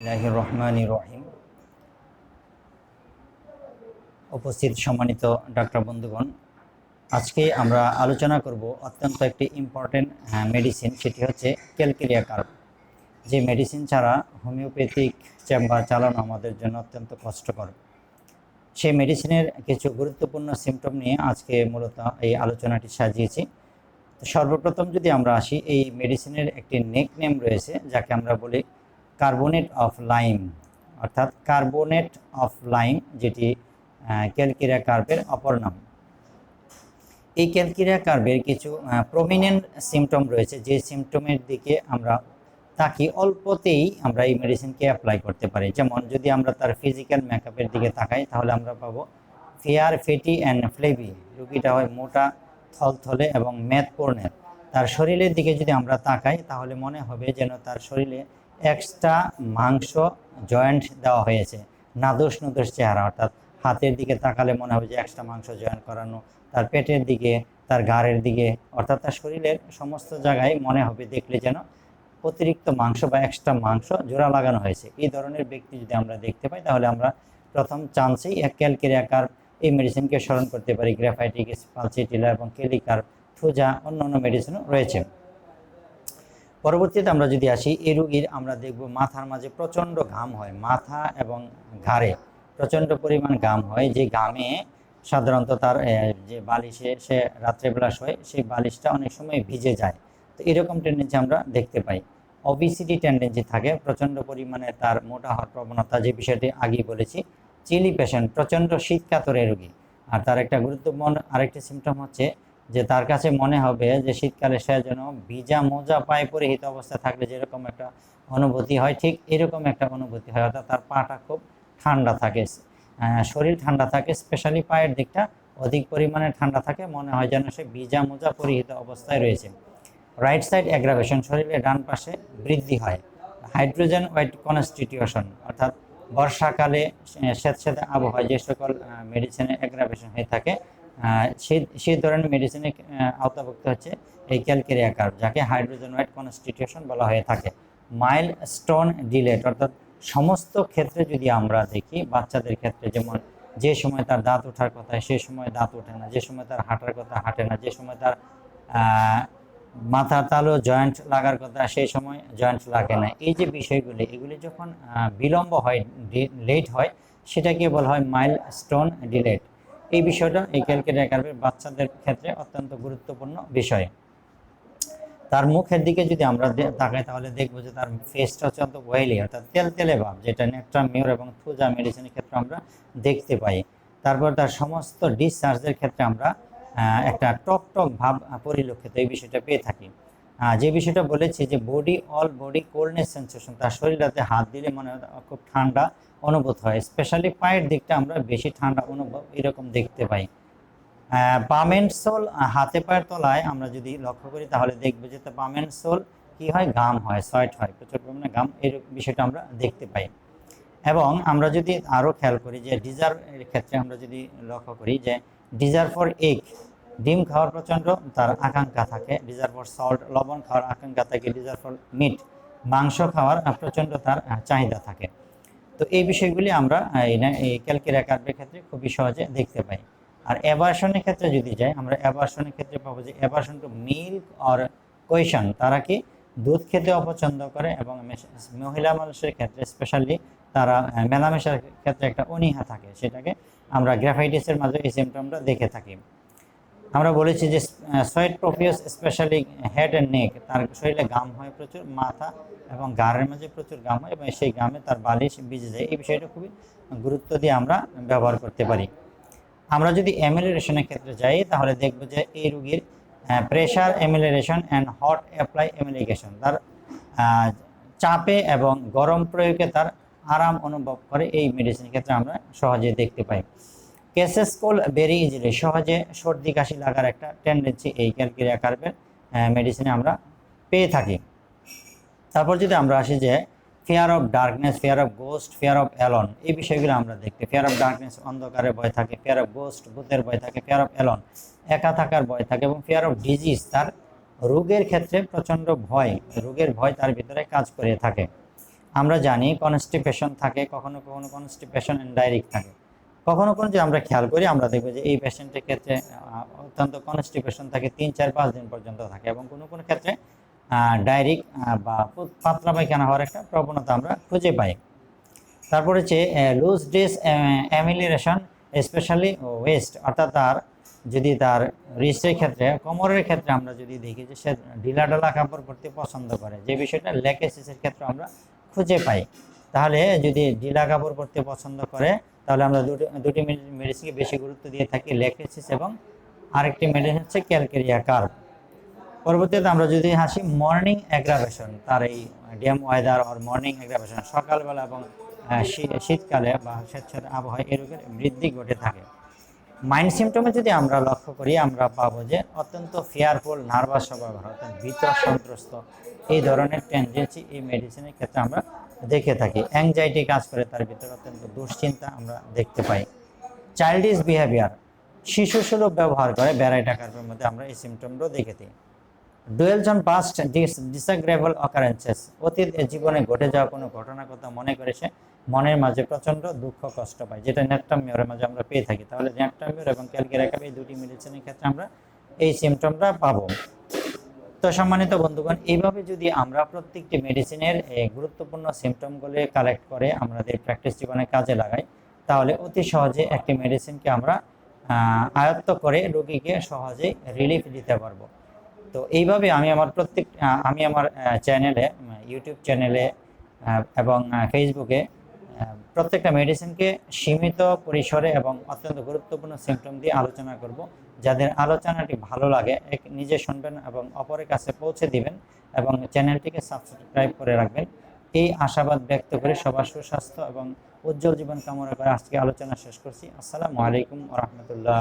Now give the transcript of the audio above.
বিসমিল্লাহির রহমানির রহিম। উপস্থিত সম্মানিত ডাক্তার বন্ধুগণ, আজকে আমরা আলোচনা করব অত্যন্ত একটি ইম্পর্টেন্ট মেডিসিন, সেটি হচ্ছে ক্যালকেরিয়া কার্ব। যে মেডিসিন ছাড়া হোমিওপ্যাথিক চেম্বার চালানো আমাদের জন্য অত্যন্ত কষ্টকর। সেই মেডিসিনের কিছু গুরুত্বপূর্ণ সিমটম নিয়ে আজকে মূলত এই আলোচনাটি সাজিয়েছি। তো সর্বপ্রথম যদি আমরা আসি, এই মেডিসিনের একটি নেকনেম রয়েছে যাকে আমরা বলি কার্বোনেট অফ লাইম, অর্থাৎ কার্বোনেট অফ লাইম, যেটি ক্যালকেরিয়া কার্বের অপর নাম। এই ক্যালকেরিয়া কার্বের কিছু প্রমিনেন্ট সিমটম রয়েছে, যে সিমটমের দিকে আমরা তাকিয়ে অল্পতেই আমরা এই মেডিসিনকে অ্যাপ্লাই করতে পারি। যেমন যদি আমরা তার ফিজিক্যাল মেকআপের দিকে তাকাই, তাহলে আমরা পাবো ফেয়ার, ফেটি অ্যান্ড ফ্লেভি। রুগীটা হয় মোটা, থলথলে এবং মেদপূর্ণের। তার শরীরের দিকে যদি আমরা তাকাই, তাহলে মনে হবে যেন তার শরীরে এক্সট্রা মাংস জয়েন্ট দেওয়া হয়েছে। নাদোষ নুদোষ চেহারা, অর্থাৎ হাতের দিকে তাকালে মনে হবে যে এক্সট্রা মাংস জয়েন্ট করানো, তার পেটের দিকে, তার ঘাড়ের দিকে, অর্থাৎ তার শরীরের সমস্ত জায়গায় মনে হবে দেখলে যেন অতিরিক্ত মাংস বা এক্সট্রা মাংস জোড়া লাগানো হয়েছে। এই ধরনের ব্যক্তি যদি আমরা দেখতে পাই, তাহলে আমরা প্রথম চান্সেই ক্যালকেরিয়া কার্ব এই মেডিসিনকে স্মরণ করতে পারি। গ্রাফাইটিস পালসিটিলা এবং কেলিকার্ব, থুজা, অন্যান্য মেডিসিনও রয়েছে। পরবর্তীতে আমরা যদি আসি, এই রোগীর আমরা দেখব মাথার মাঝে প্রচণ্ড ঘাম হয়, মাথা এবং ঘাড়ে প্রচণ্ড পরিমাণ ঘাম হয়, যে ঘামে সাধারণত তার যে বালিশে সে রাত্রেবেলা শোয়, সেই বালিশটা অনেক সময় ভিজে যায়। তো এরকম টেন্ডেন্সি আমরা দেখতে পাই। অবিসিটি টেন্ডেন্সি থাকে, প্রচণ্ড পরিমাণে তার মোটা হওয়ার প্রবণতা, যে বিষয়টি আগেই বলেছি। চিলি পেশেন্ট, প্রচণ্ড শীত কাতরে রোগী। আর তার একটা গুরুত্বপূর্ণ আরেকটি সিমটম হচ্ছে যে তার কাছে মনে হবে যে শীতকালে সে যেন ভিজা মোজা পায়ে পরিহিত অবস্থায় থাকলে যেরকম একটা অনুভূতি হয়, ঠিক এরকম একটা অনুভূতি হয়। অর্থাৎ তার পাটা খুব ঠান্ডা থাকে, শরীর ঠান্ডা থাকে, স্পেশালি পায়ের দিকটা অধিক পরিমাণে ঠান্ডা থাকে, মনে হয় যেন সে ভিজা মোজা পরিহিত অবস্থায় রয়েছে। রাইট সাইড অ্যাগ্রাভেশন, শরীরের ডান পাশে বৃদ্ধি হয়। হাইড্রোজেন ওয়েট কনস্টিটিউশন, অর্থাৎ বর্ষাকালে স্যাঁতস্যাঁতে আবহাওয়ায় যে সকল মেডিসিনের অ্যাগ্রাভেশন হয়ে থাকে, সেই ধরনের মেডিসিনের আওতাভুক্ত হচ্ছে এই ক্যালকেরিয়া কার্ব, যাকে হাইড্রোজেন ওয়েট কনস্টিটিউশন বলা হয়ে থাকে। মাইল্ড স্টোন ডিলেট, অর্থাৎ সমস্ত ক্ষেত্রে যদি আমরা দেখি, বাচ্চাদের ক্ষেত্রে যেমন যে সময় তার দাঁত ওঠার কথা সেই সময় দাঁত ওঠে না, যে সময় তার হাঁটার কথা হাঁটে না, যে সময় তার মাথা তালু জয়েন্ট লাগার কথা সেই সময় জয়েন্ট লাগে না, এই যে বিষয়গুলি, এগুলি যখন বিলম্ব হয়, লেট হয়, সেটাকে বলা হয় মাইল্ড স্টোন ডিলেট। এই বিষয়টা এই ক্যালকেরিয়া কার্বের বাচ্চাদের ক্ষেত্রে অত্যন্ত গুরুত্বপূর্ণ বিষয়। তার মুখের দিকে যদি আমরা তাকাই, তাহলে দেখবো যে তার ফেসটা অত্যন্ত ওয়েলি, অর্থাৎ তেলতেলে ভাব, যেটা নেট্রামিউর এবং থুজা মেডিসিনের ক্ষেত্রে আমরা দেখতে পাই। তারপর তার সমস্ত ডিসচার্জের ক্ষেত্রে আমরা একটা টক টক ভাব পরিলক্ষিত এই বিষয়টা পেয়ে থাকি। যে বিষয়টা বলেছি যে অল বডি কোল্ডনেস সেন্সেশন, তার শরীরেতে হাত দিলে মনে হয় খুব ঠান্ডা অনুভূত হয়, স্পেশালি পায়ের দিকটা আমরা বেশি ঠান্ডা অনুভব এরকম দেখতে পাই। বামের সোল, হাতে পায়ের তলায় আমরা যদি লক্ষ্য করি, তাহলে দেখবো যে বামের সোল কি হয়, ঘাম হয়, সোয়েট হয়, প্রচুর পরিমাণে ঘাম, এই বিষয়টা আমরা দেখতে পাই। এবং আমরা যদি আরও খেয়াল করি যে ডিজার্ভের ক্ষেত্রে আমরা যদি লক্ষ্য করি যে ডিজার ফর এগ, ডিম খাওয়ার প্রচণ্ড তার আকাঙ্ক্ষা থাকে। ডিজার ফর সল্ট, লবণ খাওয়ার আকাঙ্ক্ষা থাকে। ডিজার ফর মিট, মাংস খাওয়ার প্রচণ্ড তার চাহিদা থাকে। তো এই বিষয়গুলি আমরা এই ক্যালকেরিয়া কার্বের ক্ষেত্রে খুবই সহজে দেখতে পাই। আর অ্যাভার্সনের ক্ষেত্রে যদি যাই, আমরা অ্যাভার্সনের ক্ষেত্রে পাবো যে aversion two milk or question, তারা কি দুধ খেতে অপছন্দ করে, এবং মহিলা মানুষের ক্ষেত্রে স্পেশালি তারা মেলামেশার ক্ষেত্রে একটা অনীহা থাকে, সেটাকে আমরা গ্রাফাইটিসের মাঝে এই সিমটমটা দেখে থাকি। আমরা বলেছি যে sweat প্রফিউস, specially head and neck, তার শরীরে ঘাম হয় প্রচুর, মাথা এবং ঘাড়ের মাঝে প্রচুর ঘাম হয়, এবং সেই ঘামে তার বালিশ ভিজে যায়। এই বিষয়টা খুবই গুরুত্ব দিয়ে আমরা ব্যবহার করতে পারি। আমরা যদি এমিলেশনের ক্ষেত্রে যাই, তাহলে দেখব যে এই রোগীর প্রেশার এমিলেশন অ্যান্ড হট অ্যাপ্লাই এমিলিগেশন, তার চাপে এবং গরম প্রয়োগে তার আরাম অনুভব করে, এই মেডিসিনের ক্ষেত্রে আমরা সহজে দেখতে পাই। কেসেস কোল ভেরি ইজিলি, সহজে সর্দি কাশি লাগার একটা টেন্ডেন্সি এই ক্যালকেরিয়া কার্বের মেডিসিনে আমরা পেয়ে থাকি। তারপর যদি আমরা আসি যে fear of darkness, fear of ghost, fear of alone, এই বিষয়গুলো আমরা দেখতে। ফিয়ার অফ ডার্কনেস, অন্ধকারের ভয় থাকে। ফিয়ার অফ গোস্ট, ভূতের ভয় থাকে। ফিয়ার অফ অ্যালন, একা থাকার ভয় থাকে। এবং ফিয়ার অফ ডিজিজ, তার রোগের ক্ষেত্রে প্রচণ্ড ভয়, রোগের ভয় তার ভিতরে কাজ করে থাকে। আমরা জানি কনস্টিপেশন থাকে, কখনো কখনো কনস্টিপেশন এন্ড ডায়রিক থাকে। কখনো কখনো যে আমরা খেয়াল করি, আমরা দেখবো যে এই পেশেন্টের ক্ষেত্রে অত্যন্ত কনস্টিপেশন থাকে, 3, 4, 5 দিন পর্যন্ত থাকে, এবং কোনো কোনো ক্ষেত্রে ডায়রিক বা পাতলা পায়খানা হওয়ার একটা প্রবণতা আমরা খুঁজে পাই। তারপরে হচ্ছে লুজ ডিস অ্যামিলিরেশন, স্পেশালি ওয়েস্ট, অর্থাৎ যদি তার রিস্টের ক্ষেত্রে, কোমরের ক্ষেত্রে আমরা যদি দেখি যে সে ঢিলাঢালা কাপড় পরতে পছন্দ করে, যে বিষয়টা ল্যাকেসিসের ক্ষেত্রে আমরা খুঁজে পাই। তাহলে যদি ঢিলা কাপড় পরতে পছন্দ করে, তাহলে আমরা দুটি মেডিসিনকে বেশি গুরুত্ব দিয়ে থাকি, ল্যাকেসিস এবং আরেকটি মেডিসিন হচ্ছে ক্যালকেরিয়া কার্ভ। পরবর্তীতে আমরা যদি আসি মর্নিং অ্যাগ্রাভেশন, তার এই ড্যাম ওয়েদার আর মর্নিং অ্যাগ্রাভেশন, সকালবেলা এবং শীতকালে বা স্বেচ্ছার আবহাওয়ায় এই রোগের বৃদ্ধি ঘটে থাকে। মাইন্ড সিমটমে যদি আমরা লক্ষ্য করি, আমরা পাবো যে অত্যন্ত ফিয়ারফুল, নার্ভাস স্বভাব, অর্থাৎ ভীত সন্ত্রস্ত, এই ধরনের টেন্ডেন্সি এই মেডিসিনের ক্ষেত্রে আমরা দেখে থাকি। অ্যাংজাইটি কাজ করে তার ভিতরে, অত্যন্ত দুশ্চিন্তা আমরা দেখতে পাই। চাইল্ডিশ বিহেভিয়ার, শিশু সুলভ ব্যবহার করে, ভ্যারাইটা কার্ভের মধ্যে আমরা এই সিমটমটাও দেখেছি। ডুয়েলস অন পাস্ট ডিসএগ্রেবল অকারেন্সেস, অতীত জীবনে ঘটে যাওয়া কোনো ঘটনার কথা মনে করে সে মনের মাঝে প্রচণ্ড দুঃখ কষ্ট পায়, যেটা ন্যাক্টামিওরের মাঝে আমরা পেয়ে থাকি। তাহলে ন্যাক্টামিওর এবং ক্যালকেরিয়া কার্ভ, এই দুটি মেডিসিনের ক্ষেত্রে আমরা এই সিমটমটা পাবো। তো সম্মানিত বন্ধুগণ, এইভাবে যদি আমরা প্রত্যেকটি মেডিসিনের গুরুত্বপূর্ণ সিমটমগুলি কালেক্ট করে আমাদের প্র্যাকটিস জীবনে কাজে লাগাই, তাহলে অতি সহজে একটি মেডিসিনকে আমরা আয়ত্ত করে রোগীকে সহজেই রিলিফ দিতে পারবো। তো এইভাবে আমি আমার চ্যানেলে, ইউটিউব চ্যানেলে এবং ফেসবুকে প্রত্যেকটা মেডিসিনকে সীমিত পরিসরে এবং অত্যন্ত গুরুত্বপূর্ণ সিমটম দিয়ে আলোচনা করব। যাদের আলোচনাটি ভালো লাগে নিজে শুনবেন এবং অপরের কাছে পৌঁছে দিবেন, এবং চ্যানেলটিকে সাবস্ক্রাইব করে রাখবেন। এই আশাবাদ ব্যক্ত করে সবার সুস্বাস্থ্য এবং উজ্জ্বল জীবন কামনা করে আজকে আলোচনা শেষ করছি। আসসালামু আলাইকুম ওয়া রাহমাতুল্লাহ।